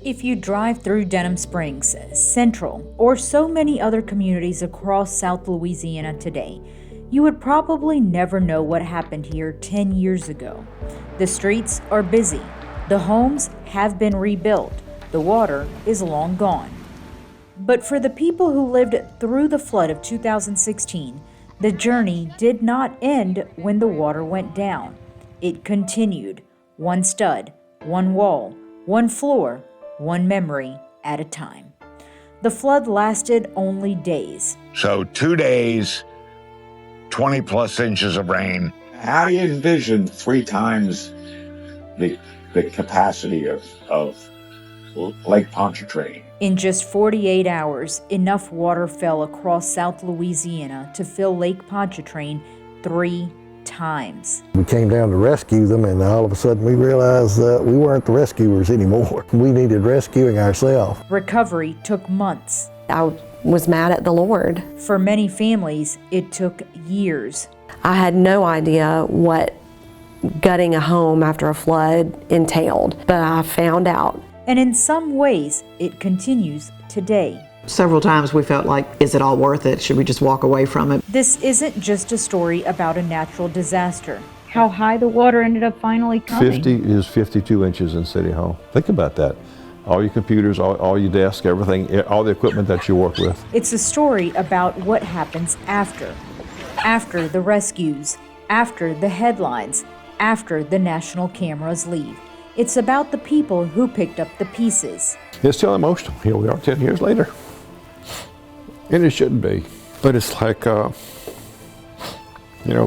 If you drive through Denham Springs, Central, or so many other communities across South Louisiana today, you would probably never know what happened here 10 years ago. The streets are busy. The homes have been rebuilt. The water is long gone. But for the people who lived through the flood of 2016, the journey did not end when the water went down. It continued, one stud, one wall, one floor, one memory at a time. The flood lasted only days. So 2 days, 20 plus inches of rain. How do you envision 3 times the capacity of Lake Pontchartrain? In just 48 hours, enough water fell across South Louisiana to fill Lake Pontchartrain 3 times. We came down to rescue them, and all of a sudden we realized that we weren't the rescuers anymore. We needed rescuing ourselves. Recovery took months. I was mad at the Lord. For many families, it took years. I had no idea what gutting a home after a flood entailed, but I found out. And in some ways, it continues today. Several times we felt like, is it all worth it? Should we just walk away from it? This isn't just a story about a natural disaster. How high the water ended up finally coming. 50 is 52 inches in City Hall. Think about that. All your computers, all your desks, everything, all the equipment that you work with. It's a story about what happens after. After the rescues, after the headlines, after the national cameras leave. It's about the people who picked up the pieces. It's still emotional. Here we are 10 years later. And it shouldn't be. But it's like,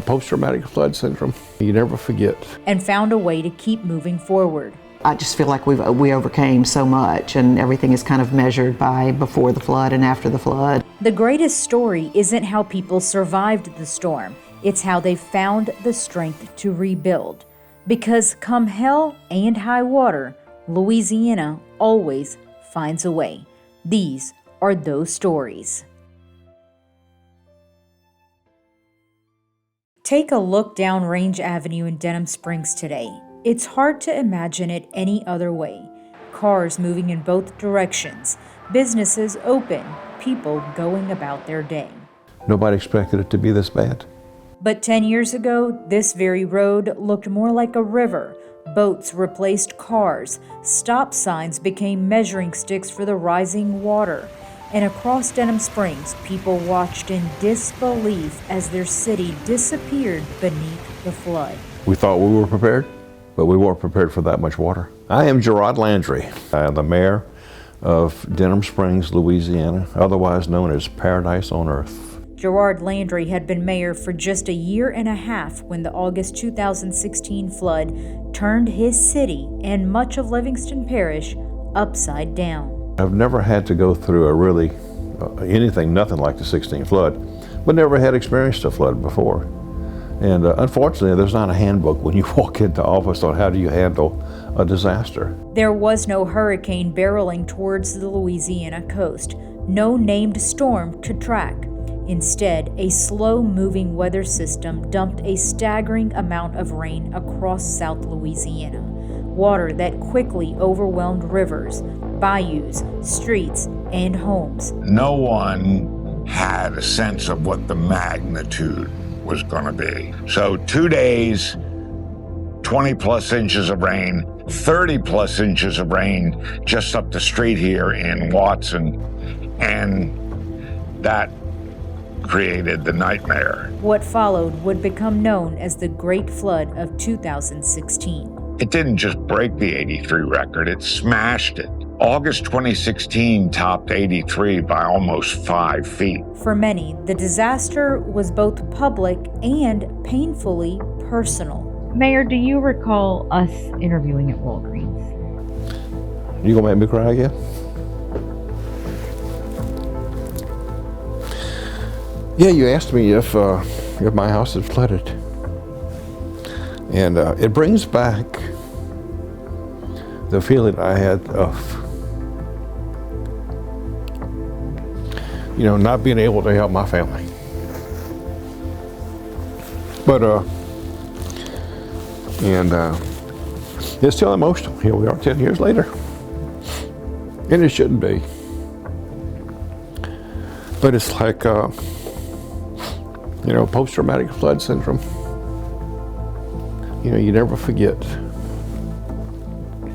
post-traumatic flood syndrome. You never forget. And found a way to keep moving forward. I just feel like we overcame so much, and everything is kind of measured by before the flood and after the flood. The greatest story isn't how people survived the storm. It's how they found the strength to rebuild. Because come hell and high water, Louisiana always finds a way. These are those stories. Take a look down Range Avenue in Denham Springs today. It's hard to imagine it any other way. Cars moving in both directions, businesses open, people going about their day. Nobody expected it to be this bad. But 10 years ago, this very road looked more like a river. Boats replaced cars. Stop signs became measuring sticks for the rising water. And across Denham Springs, people watched in disbelief as their city disappeared beneath the flood. We thought we were prepared, but we weren't prepared for that much water. I am Gerard Landry. I am the mayor of Denham Springs, Louisiana, otherwise known as Paradise on Earth. Gerard Landry had been mayor for just a year and a half when the August 2016 flood turned his city and much of Livingston Parish upside down. I've never had to go through nothing like the 16 flood, but never had experienced a flood before. And unfortunately, there's not a handbook when you walk into office on how do you handle a disaster. There was no hurricane barreling towards the Louisiana coast, no named storm to track. Instead, a slow-moving weather system dumped a staggering amount of rain across South Louisiana, water that quickly overwhelmed rivers, bayous, streets, and homes. No one had a sense of what the magnitude was going to be. So 2 days, 20 plus inches of rain, 30 plus inches of rain just up the street here in Watson, and that created the nightmare. What followed would become known as the Great Flood of 2016. It didn't just break the 83 record, it smashed it. August 2016 topped 83 by almost 5 feet. For many, the disaster was both public and painfully personal. Mayor, do you recall us interviewing at Walgreens? You gonna make me cry again? Yeah, you asked me if my house had flooded. And it brings back the feeling I had of, not being able to help my family. But, it's still emotional. Here we are 10 years later. And it shouldn't be. But it's like, post-traumatic flood syndrome. You never forget.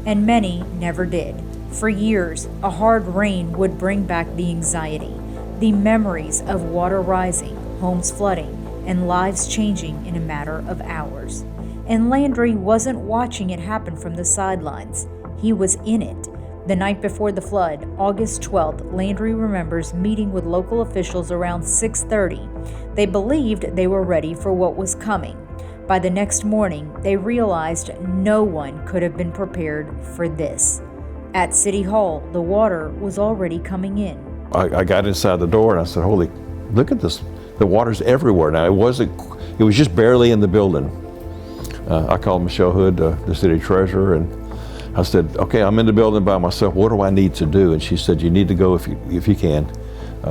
And many never did. For years, a hard rain would bring back the anxiety, the memories of water rising, homes flooding, and lives changing in a matter of hours. And Landry wasn't watching it happen from the sidelines. He was in it. The night before the flood, August 12th, Landry remembers meeting with local officials around 6:30. They believed they were ready for what was coming. By the next morning, they realized no one could have been prepared for this. At City Hall, the water was already coming in. I got inside the door and I said, look at this. The water's everywhere now. It was just barely in the building. I called Michelle Hood, the city treasurer, and I said, okay, I'm in the building by myself. What do I need to do? And she said, you need to go, if you can,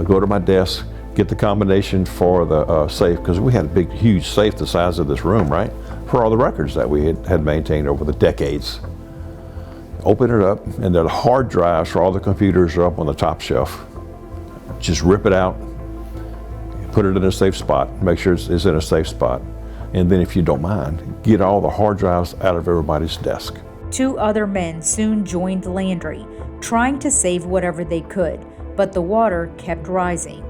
go to my desk, get the combination for the safe, because we had a big, huge safe the size of this room, right? For all the records that we had maintained over the decades. Open it up, and the hard drives for all the computers are up on the top shelf. Just rip it out, put it in a safe spot, make sure it's in a safe spot. And then if you don't mind, get all the hard drives out of everybody's desk. 2 other men soon joined Landry, trying to save whatever they could, but the water kept rising.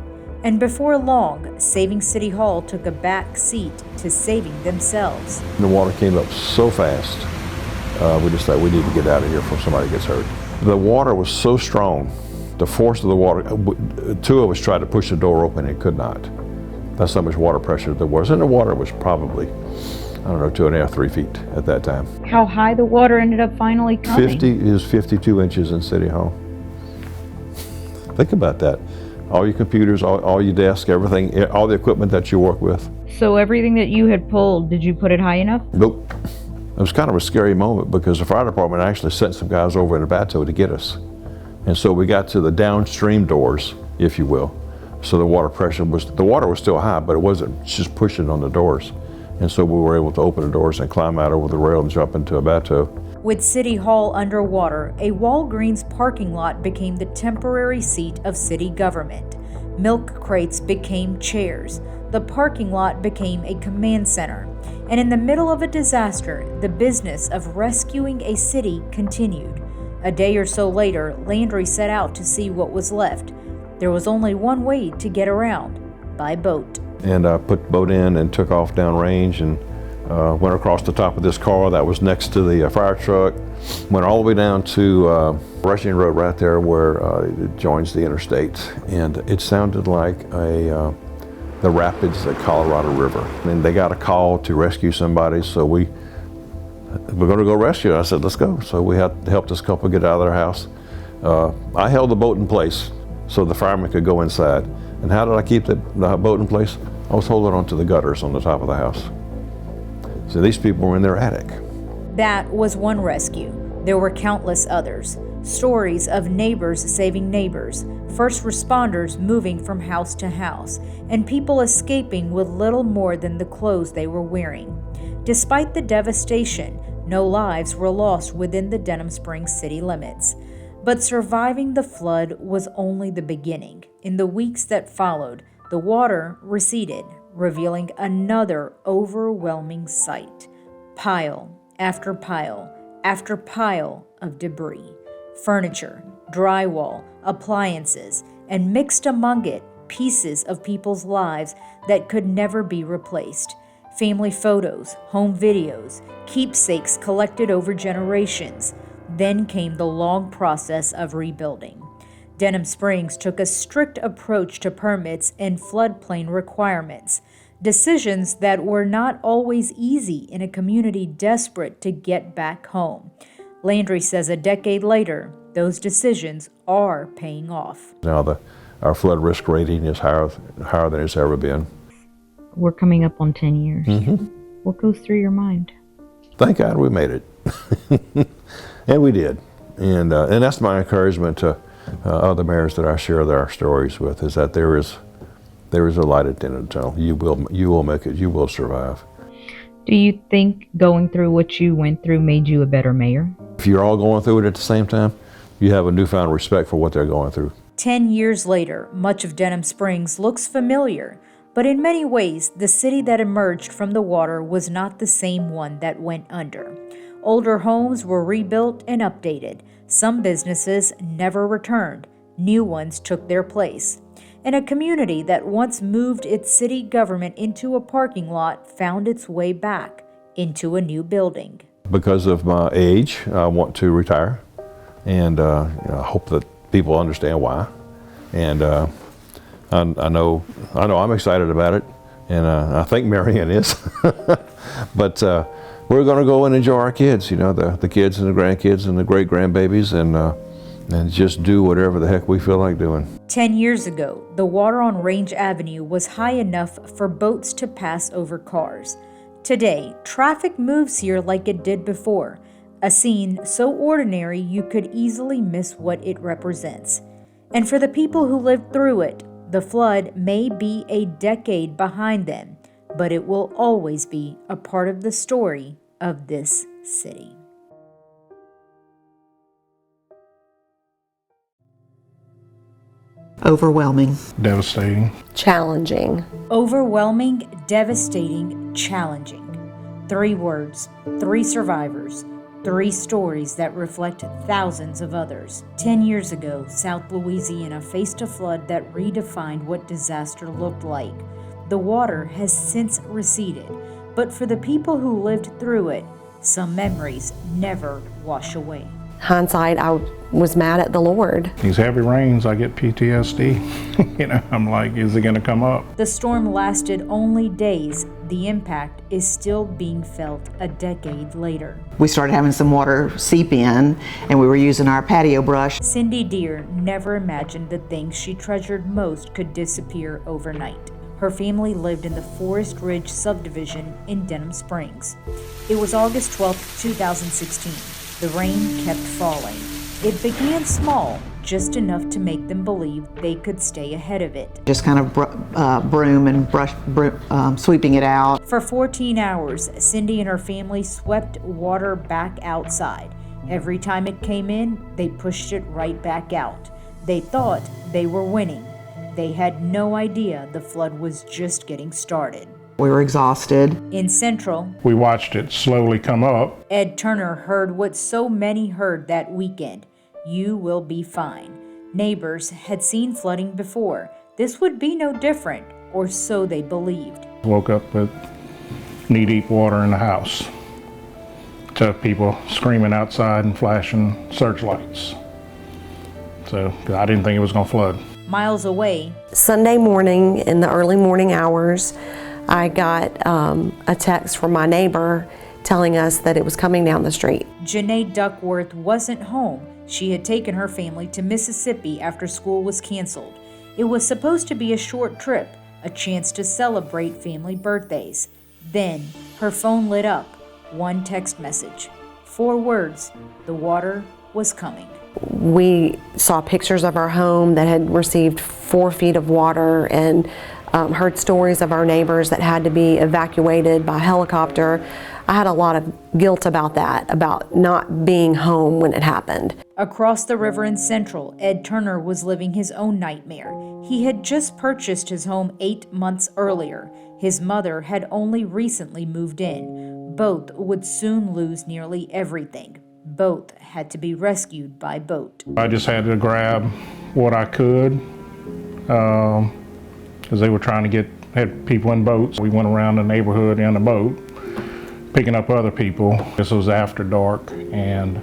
And before long, saving City Hall took a back seat to saving themselves. The water came up so fast, we decided we need to get out of here before somebody gets hurt. The water was so strong, the force of the water, 2 of us tried to push the door open and could not. That's how much water pressure there was. And the water was probably, 2.5, 3 feet at that time. How high the water ended up finally coming? 52 inches in City Hall. Think about that. All your computers, all your desks, everything, all the equipment that you work with. So everything that you had pulled, did you put it high enough? Nope. It was kind of a scary moment because the fire department actually sent some guys over in a bateau to get us. And so we got to the downstream doors, if you will. So the water was still high, but it wasn't just pushing on the doors. And so we were able to open the doors and climb out over the rail and jump into a bateau. With City Hall underwater, a Walgreens parking lot became the temporary seat of city government. Milk crates became chairs. The parking lot became a command center. And in the middle of a disaster, the business of rescuing a city continued. A day or so later, Landry set out to see what was left. There was only one way to get around, by boat. And I put the boat in and took off downrange and went across the top of this car that was next to the fire truck, went all the way down to Rushing Road right there where it joins the interstate. And it sounded like the rapids of the Colorado River. And they got a call to rescue somebody, so we're going to go rescue it. I said, let's go. So we had to help this couple get out of their house. I held the boat in place so the firemen could go inside. And how did I keep the boat in place? I was holding onto the gutters on the top of the house. So these people were in their attic. That was one rescue. There were countless others. Stories of neighbors saving neighbors, first responders moving from house to house, and people escaping with little more than the clothes they were wearing. Despite the devastation, no lives were lost within the Denham Springs city limits. But surviving the flood was only the beginning. In the weeks that followed, the water receded, revealing another overwhelming sight. Pile after pile after pile of debris. Furniture, drywall, appliances, and mixed among it, pieces of people's lives that could never be replaced. Family photos, home videos, keepsakes collected over generations. Then came the long process of rebuilding. Denham Springs took a strict approach to permits and floodplain requirements, decisions that were not always easy in a community desperate to get back home. Landry says a decade later, those decisions are paying off. Now our flood risk rating is higher than it's ever been. We're coming up on 10 years. Mm-hmm. What goes through your mind? Thank God we made it. And we did. And that's my encouragement to other mayors that I share our stories with, is that there is a light at the end of the tunnel. You will make it. You will survive. Do you think going through what you went through made you a better mayor? If you're all going through it at the same time, you have a newfound respect for what they're going through. 10 years later, much of Denham Springs looks familiar, but in many ways, the city that emerged from the water was not the same one that went under. Older homes were rebuilt and updated. Some businesses never returned. New ones took their place. And a community that once moved its city government into a parking lot found its way back into a new building. Because of my age, I want to retire, and I hope that people understand why. And I know I'm excited about it, and I think Marianne is. But we're going to go and enjoy our kids, the kids and the grandkids and the great-grandbabies, and just do whatever the heck we feel like doing. 10 years ago, the water on Range Avenue was high enough for boats to pass over cars. Today, traffic moves here like it did before, a scene so ordinary you could easily miss what it represents. And for the people who lived through it, the flood may be a decade behind them, but it will always be a part of the story of this city. Overwhelming. Devastating. Challenging. Overwhelming, devastating, challenging. 3 words, 3 survivors, 3 stories that reflect thousands of others. 10 years ago, South Louisiana faced a flood that redefined what disaster looked like. The water has since receded, but for the people who lived through it, some memories never wash away. Hindsight, I was mad at the Lord. These heavy rains, I get PTSD. I'm like, is it going to come up? The storm lasted only days. The impact is still being felt a decade later. We started having some water seep in, and we were using our patio brush. Cindy Deere never imagined the things she treasured most could disappear overnight. Her family lived in the Forest Ridge subdivision in Denham Springs. It was August 12, 2016. The rain kept falling. It began small, just enough to make them believe they could stay ahead of it. Just kind of broom and sweeping it out. For 14 hours, Cindy and her family swept water back outside. Every time it came in, they pushed it right back out. They thought they were winning. They had no idea the flood was just getting started. We were exhausted. In Central, We watched it slowly come up. Ed Turner heard what so many heard that weekend: "You will be fine." Neighbors had seen flooding before. This would be no different, or so they believed. Woke up with knee-deep water in the house. To people screaming outside and flashing searchlights. So, 'cause I didn't think it was going to flood. Miles away, Sunday morning, in the early morning hours, I got a text from my neighbor telling us that it was coming down the street. Janae Duckworth wasn't home. She had taken her family to Mississippi after school was canceled. It was supposed to be a short trip, a chance to celebrate family birthdays. Then her phone lit up. One text message. 4 words. The water was coming. We saw pictures of our home that had received 4 feet of water, and heard stories of our neighbors that had to be evacuated by helicopter. I had a lot of guilt about that, about not being home when it happened. Across the river in Central, Ed Turner was living his own nightmare. He had just purchased his home 8 months earlier. His mother had only recently moved in. Both would soon lose nearly everything. Both had to be rescued by boat. I just had to grab what I could because they were trying to had people in boats. We went around the neighborhood in a boat, picking up other people. This was after dark, and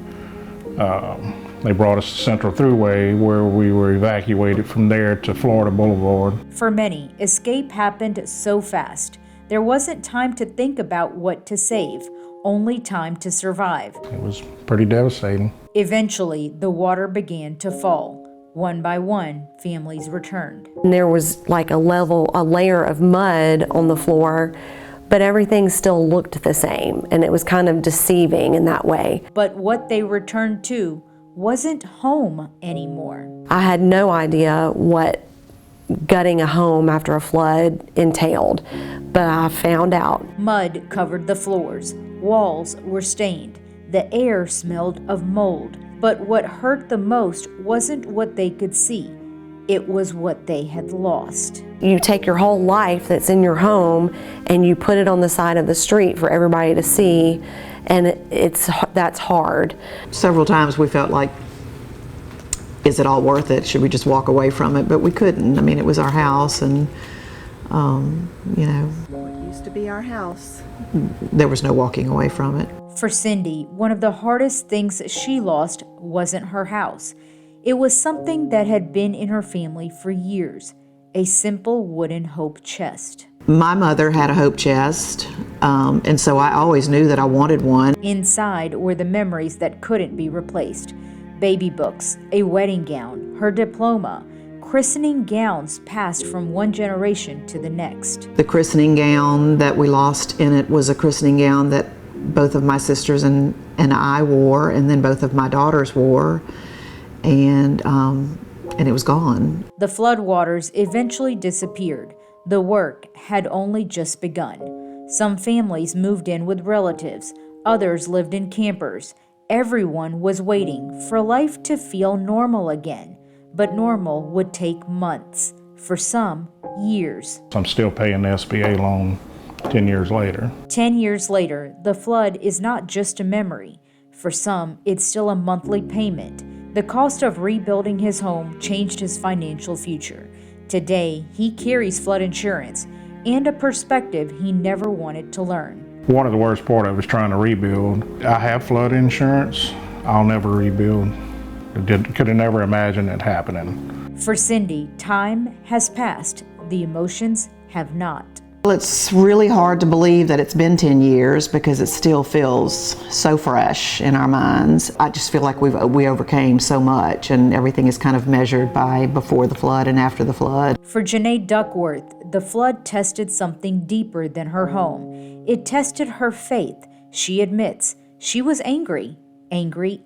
they brought us to Central Thruway, where we were evacuated from there to Florida Boulevard. For many, escape happened so fast. There wasn't time to think about what to save, only time to survive. It was pretty devastating. Eventually, the water began to fall. One by one, families returned. And there was like a layer of mud on the floor, but everything still looked the same, and it was kind of deceiving in that way. But what they returned to wasn't home anymore. I had no idea what gutting a home after a flood entailed, but I found out. Mud covered the floors. Walls were stained. The air smelled of mold. But what hurt the most wasn't what they could see. It was what they had lost. You take your whole life that's in your home and you put it on the side of the street for everybody to see, and that's hard. Several times we felt like, is it all worth it? Should we just walk away from it? But we couldn't. I mean, it was our house, and you know, it used to be our house. There was no walking away from it. For Cindy, one of the hardest things she lost wasn't her house. It was something that had been in her family for years, a simple wooden hope chest. My mother had a hope chest, and so I always knew that I wanted one. Inside were the memories that couldn't be replaced. Baby books, a wedding gown, her diploma, christening gowns passed from one generation to the next. The christening gown that we lost in it was a christening gown that both of my sisters and I wore, and then both of my daughters wore, and it was gone. The floodwaters eventually disappeared. The work had only just begun. Some families moved in with relatives, others lived in campers. Everyone was waiting for life to feel normal again, but normal would take months, for some, years. I'm still paying the SBA loan 10 years later. 10 years later, the flood is not just a memory. For some, it's still a monthly payment. The cost of rebuilding his home changed his financial future. Today, he carries flood insurance and a perspective he never wanted to learn. One of the worst part of it is trying to rebuild. I have flood insurance. I'll never rebuild. Could have never imagined it happening. For Cindy, time has passed. The emotions have not. Well, it's really hard to believe that it's been 10 years because it still feels so fresh in our minds. I just feel like we overcame so much, and everything is kind of measured by before the flood and after the flood. For Janae Duckworth, the flood tested something deeper than her home. It tested her faith. She admits she was angry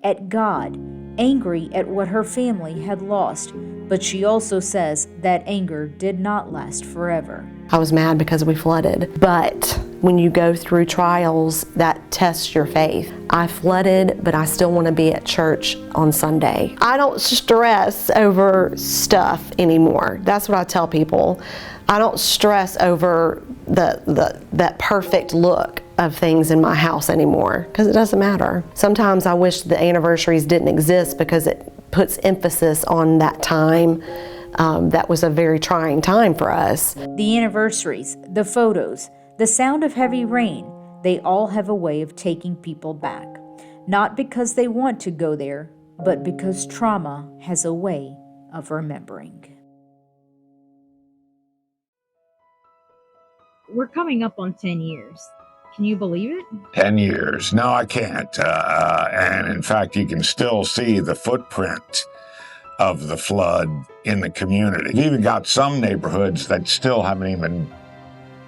at God, angry at what her family had lost. But she also says that anger did not last forever. I was mad because we flooded, but when you go through trials, that tests your faith. I flooded, but I still want to be at church on Sunday. I don't stress over stuff anymore. That's what I tell people. I don't stress over that perfect look of things in my house anymore, because it doesn't matter. Sometimes I wish the anniversaries didn't exist because it puts emphasis on that time. That was a very trying time for us. The anniversaries, the photos, the sound of heavy rain, they all have a way of taking people back. Not because they want to go there, but because trauma has a way of remembering. We're coming up on 10 years. Can you believe it? 10 years. No, I can't. And in fact, you can still see the footprint of the flood in the community. You've even got some neighborhoods that still haven't even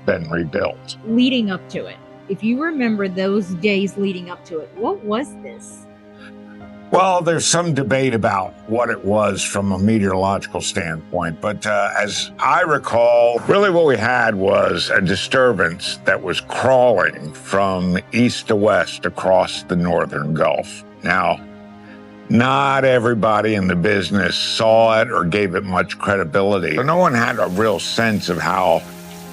been rebuilt. Leading up to it, if you remember those days leading up to it, what was this? Well, there's some debate about what it was from a meteorological standpoint, but as I recall, really what we had was a disturbance that was crawling from east to west across the northern Gulf. Now, not everybody in the business saw it or gave it much credibility. So no one had a real sense of how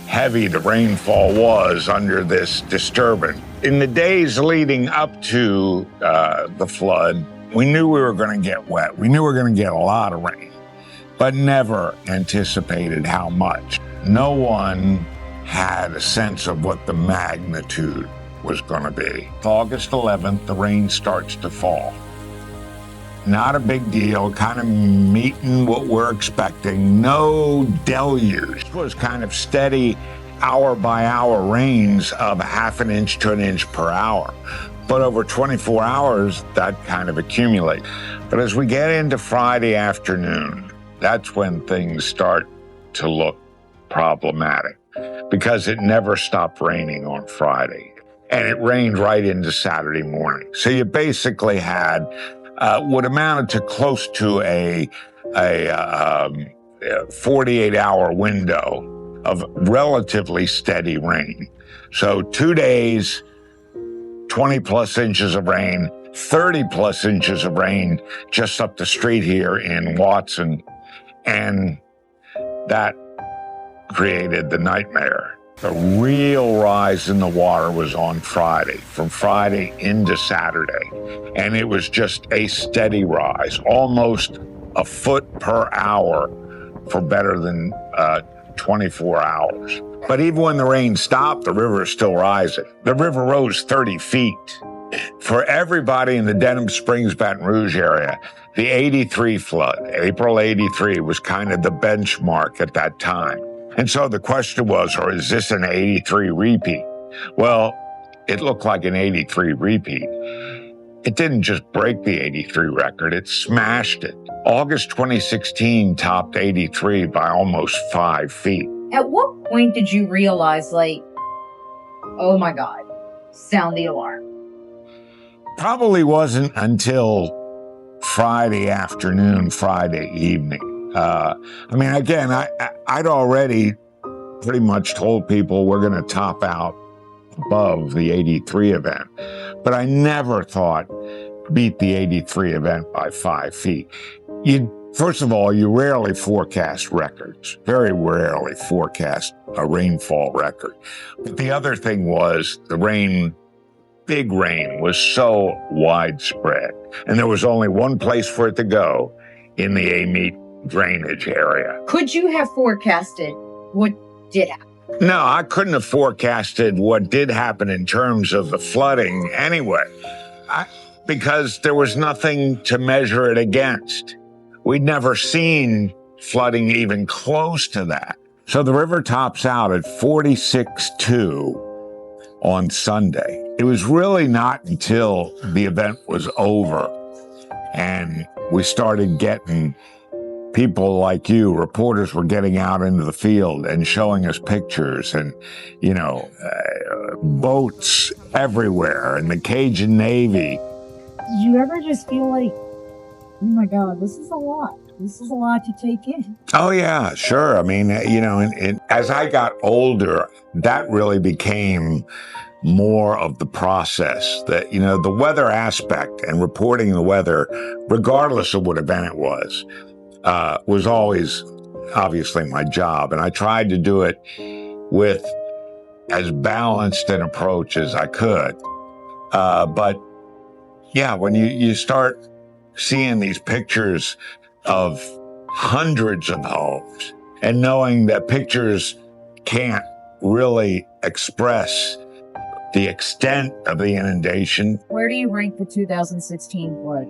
heavy the rainfall was under this disturbance. In the days leading up to the flood, we knew we were going to get wet. We knew we were going to get a lot of rain, but never anticipated how much. No one had a sense of what the magnitude was going to be. August 11th, the rain starts to fall. Not a big deal, kind of meeting what we're expecting. No deluge. It was kind of steady hour by hour rains of ½ an inch to an inch per hour. But over 24 hours, that kind of accumulates. But as we get into Friday afternoon, that's when things start to look problematic because it never stopped raining on Friday. And it rained right into Saturday morning. So you basically had what amounted to close to a 48-hour window of relatively steady rain. So 2 days, 20 plus inches of rain, 30 plus inches of rain just up the street here in Watson. And that created the nightmare. The real rise in the water was on Friday, from Friday into Saturday. And it was just a steady rise, almost a foot per hour for better than 24 hours. But even when the rain stopped, the river is still rising. The river rose 30 feet. For everybody in the Denham Springs, Baton Rouge area, the 83 flood, April 83, was kind of the benchmark at that time. And so the question was, or is this an 83 repeat? Well, it looked like an 83 repeat. It didn't just break the 83 record, it smashed it. August 2016 topped 83 by almost 5 feet. At what point did you realize, like, oh my God, sound the alarm? Probably wasn't until Friday afternoon, Friday evening. I mean, again, I'd already pretty much told people we're going to top out above the 83 event, but I never thought beat the 83 event by 5 feet. First of all, you rarely forecast records, very rarely forecast a rainfall record. But the other thing was the rain, big rain, was so widespread, and there was only one place for it to go, in the Amite drainage area. Could you have forecasted what did happen? No, I couldn't have forecasted what did happen in terms of the flooding anyway, because there was nothing to measure it against. We'd never seen flooding even close to that. So the river tops out at 46.2 on Sunday. It was really not until the event was over and we started getting people like you, reporters, were getting out into the field and showing us pictures and, boats everywhere and the Cajun Navy. Did you ever just feel like, oh my God, this is a lot. This is a lot to take in. Oh, yeah, sure. I mean, as I got older, that really became more of the process. That, the weather aspect and reporting the weather, regardless of what event it was always obviously my job. And I tried to do it with as balanced an approach as I could. But yeah, when you start seeing these pictures of hundreds of homes and knowing that pictures can't really express the extent of the inundation. Where do you rank the 2016 flood?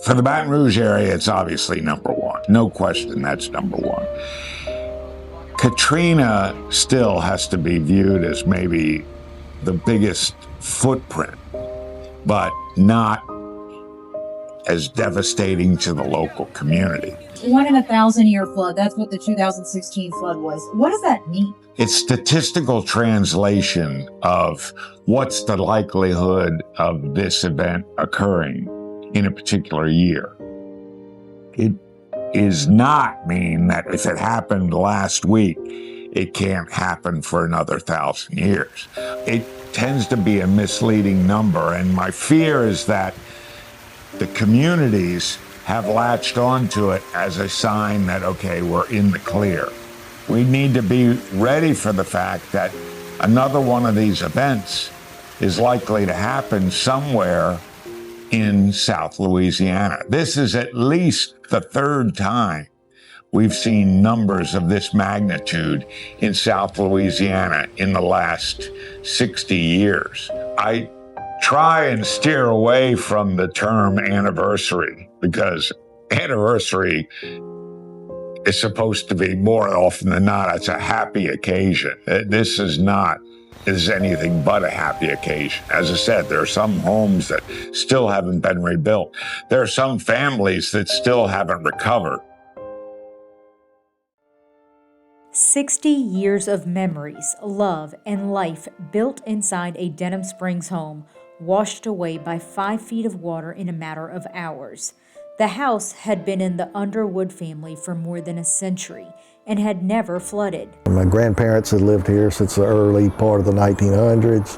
For the Baton Rouge area, it's obviously number one. No question, that's number one. Katrina still has to be viewed as maybe the biggest footprint, but not as devastating to the local community. 1 in 1,000-year flood, that's what the 2016 flood was. What does that mean? It's statistical translation of what's the likelihood of this event occurring in a particular year. It is not mean that if it happened last week, it can't happen for another 1,000 years. It tends to be a misleading number, and my fear is that the communities have latched onto it as a sign that, okay, we're in the clear. We need to be ready for the fact that another one of these events is likely to happen somewhere in South Louisiana. This is at least the third time we've seen numbers of this magnitude in South Louisiana in the last 60 years. I try and steer away from the term anniversary because anniversary is supposed to be, more often than not, it's a happy occasion. This is anything but a happy occasion. As I said, there are some homes that still haven't been rebuilt. There are some families that still haven't recovered. 60 years of memories, love, and life built inside a Denham Springs home, washed away by 5 feet of water in a matter of hours. The house had been in the Underwood family for more than a century and had never flooded. My grandparents had lived here since the early part of the 1900s.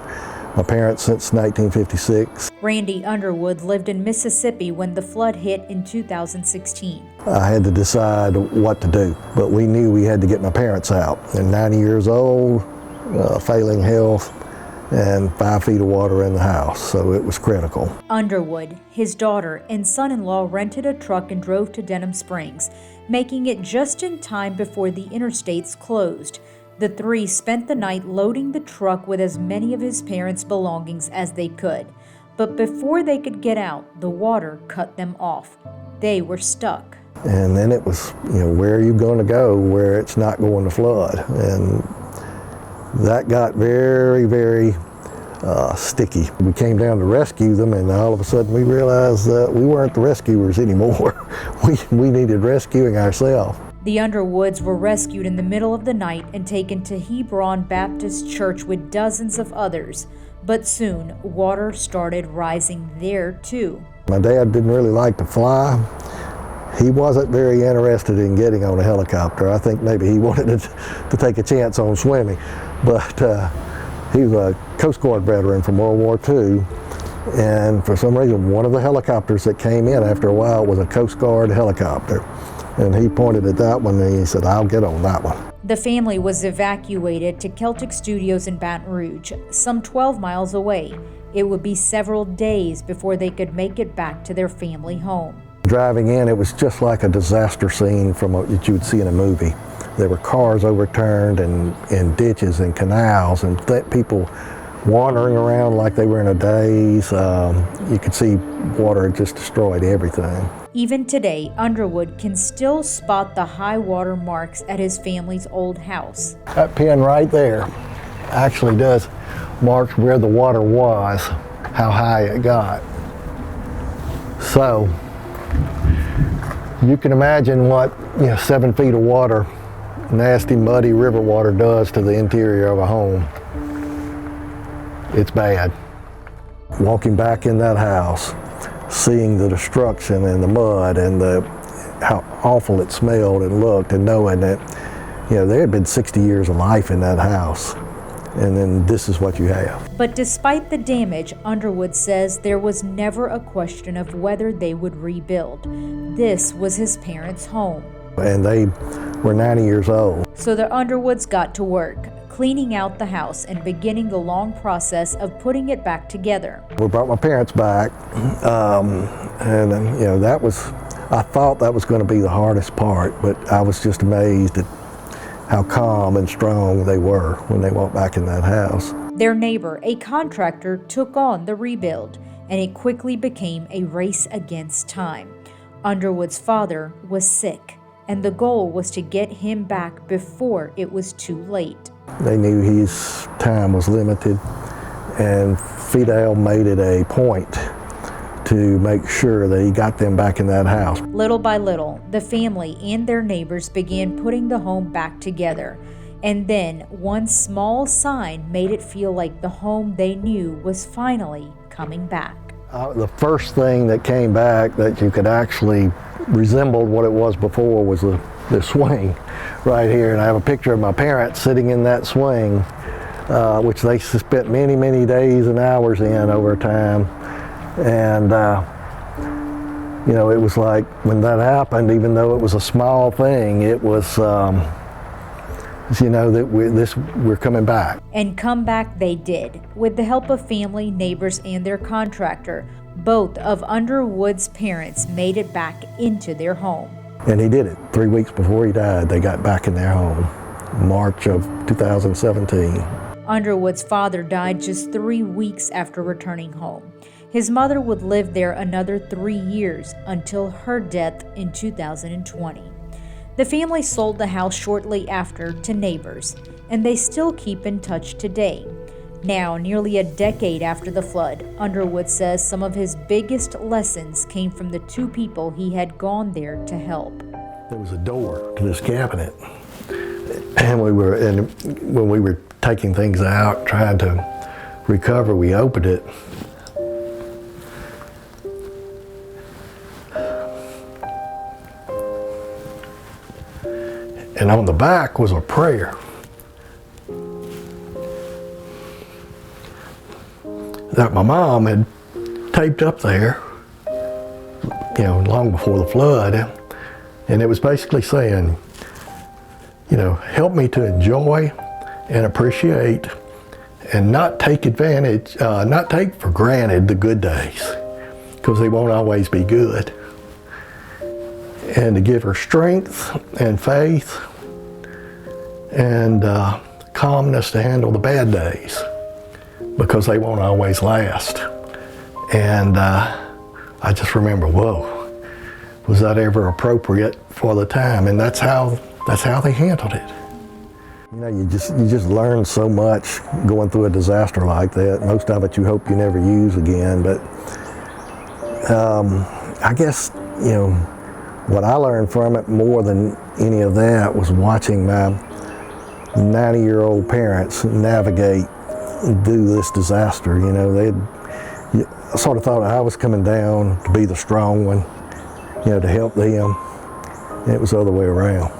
my parents since 1956. Randy Underwood lived in Mississippi when the flood hit in 2016. I had to decide what to do, but we knew we had to get my parents out. And 90 years old, failing health, and 5 feet of water in the house, so it was critical. Underwood, his daughter, and son-in-law rented a truck and drove to Denham Springs, making it just in time before the interstates closed. The three spent the night loading the truck with as many of his parents' belongings as they could. But before they could get out, the water cut them off. They were stuck. And then it was, where are you going to go where it's not going to flood? And that got very, very sticky. We came down to rescue them, and all of a sudden we realized that we weren't the rescuers anymore. we needed rescuing ourselves. The Underwoods were rescued in the middle of the night and taken to Hebron Baptist Church with dozens of others. But soon, water started rising there too. My dad didn't really like to fly. He wasn't very interested in getting on a helicopter. I think maybe he wanted to take a chance on swimming. But he was a Coast Guard veteran from World War II. And for some reason, one of the helicopters that came in after a while was a Coast Guard helicopter. And he pointed at that one and he said, "I'll get on that one." The family was evacuated to Celtic Studios in Baton Rouge, some 12 miles away. It would be several days before they could make it back to their family home. Driving in, it was just like a disaster scene that you would see in a movie. There were cars overturned and ditches and canals and people wandering around like they were in a daze. You could see water had just destroyed everything. Even today, Underwood can still spot the high water marks at his family's old house. That pin right there actually does mark where the water was, how high it got. So you can imagine what 7 feet of water, nasty, muddy river water does to the interior of a home. It's bad. Walking back in that house, seeing the destruction and the mud and how awful it smelled and looked, and knowing that there had been 60 years of life in that house, and then this is what you have. But despite the damage, Underwood says there was never a question of whether they would rebuild. This was his parents' home. And they were 90 years old. So the Underwoods got to work, cleaning out the house and beginning the long process of putting it back together. We brought my parents back, and that was, I thought that was going to be the hardest part, but I was just amazed at how calm and strong they were when they walked back in that house. Their neighbor, a contractor, took on the rebuild, and it quickly became a race against time. Underwood's father was sick, and the goal was to get him back before it was too late. They knew his time was limited, and Fidel made it a point to make sure that he got them back in that house. Little by little, the family and their neighbors began putting the home back together. And then one small sign made it feel like the home they knew was finally coming back. The first thing that came back that you could actually resemble what it was before was the swing right here. And I have a picture of my parents sitting in that swing, which they spent many, many days and hours in over time. And it was like when that happened, even though it was a small thing, it was that we're coming back. And come back they did, with the help of family, neighbors, and their contractor. Both of Underwood's parents made it back into their home. And he did it. 3 weeks before he died, they got back in their home, March of 2017. Underwood's father died just 3 weeks after returning home. His mother would live there another 3 years until her death in 2020. The family sold the house shortly after to neighbors, and they still keep in touch today. Now, nearly a decade after the flood, Underwood says some of his biggest lessons came from the two people he had gone there to help. There was a door to this cabinet, and when we were taking things out, trying to recover, we opened it. And on the back was a prayer. that my mom had taped up there, you know, long before the flood. And it was basically saying, you know, help me to enjoy and appreciate and not take advantage, not take for granted the good days, because they won't always be good. And to give her strength and faith and calmness to handle the bad days, because they won't always last. And I just remember, whoa, was that ever appropriate for the time? And that's how they handled it. You know, you just learn so much going through a disaster like that. Most of it you hope you never use again, but I guess, you know, what I learned from it more than any of that was watching my 90-year-old parents navigate through this disaster. You know, I sort of thought I was coming down to be the strong one, you know, to help them. And it was the other way around.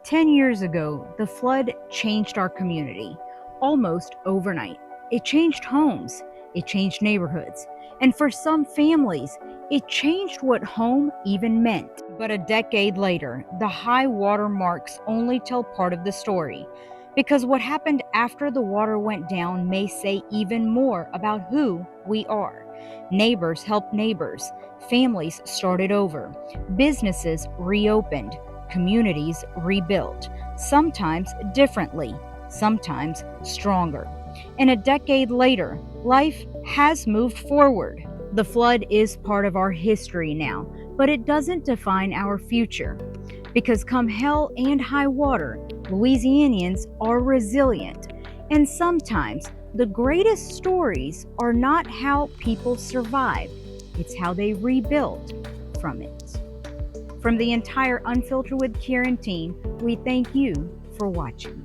10 years ago, the flood changed our community almost overnight. It changed homes, it changed neighborhoods, and for some families, it changed what home even meant. But a decade later, the high water marks only tell part of the story, because what happened after the water went down may say even more about who we are. Neighbors helped neighbors, families started over, businesses reopened, communities rebuilt, sometimes differently, sometimes stronger. And a decade later, life has moved forward. The flood is part of our history now, but it doesn't define our future. Because come hell and high water, Louisianians are resilient. And sometimes the greatest stories are not how people survived, it's how they rebuilt from it. From the entire Unfiltered with Karen team, we thank you for watching.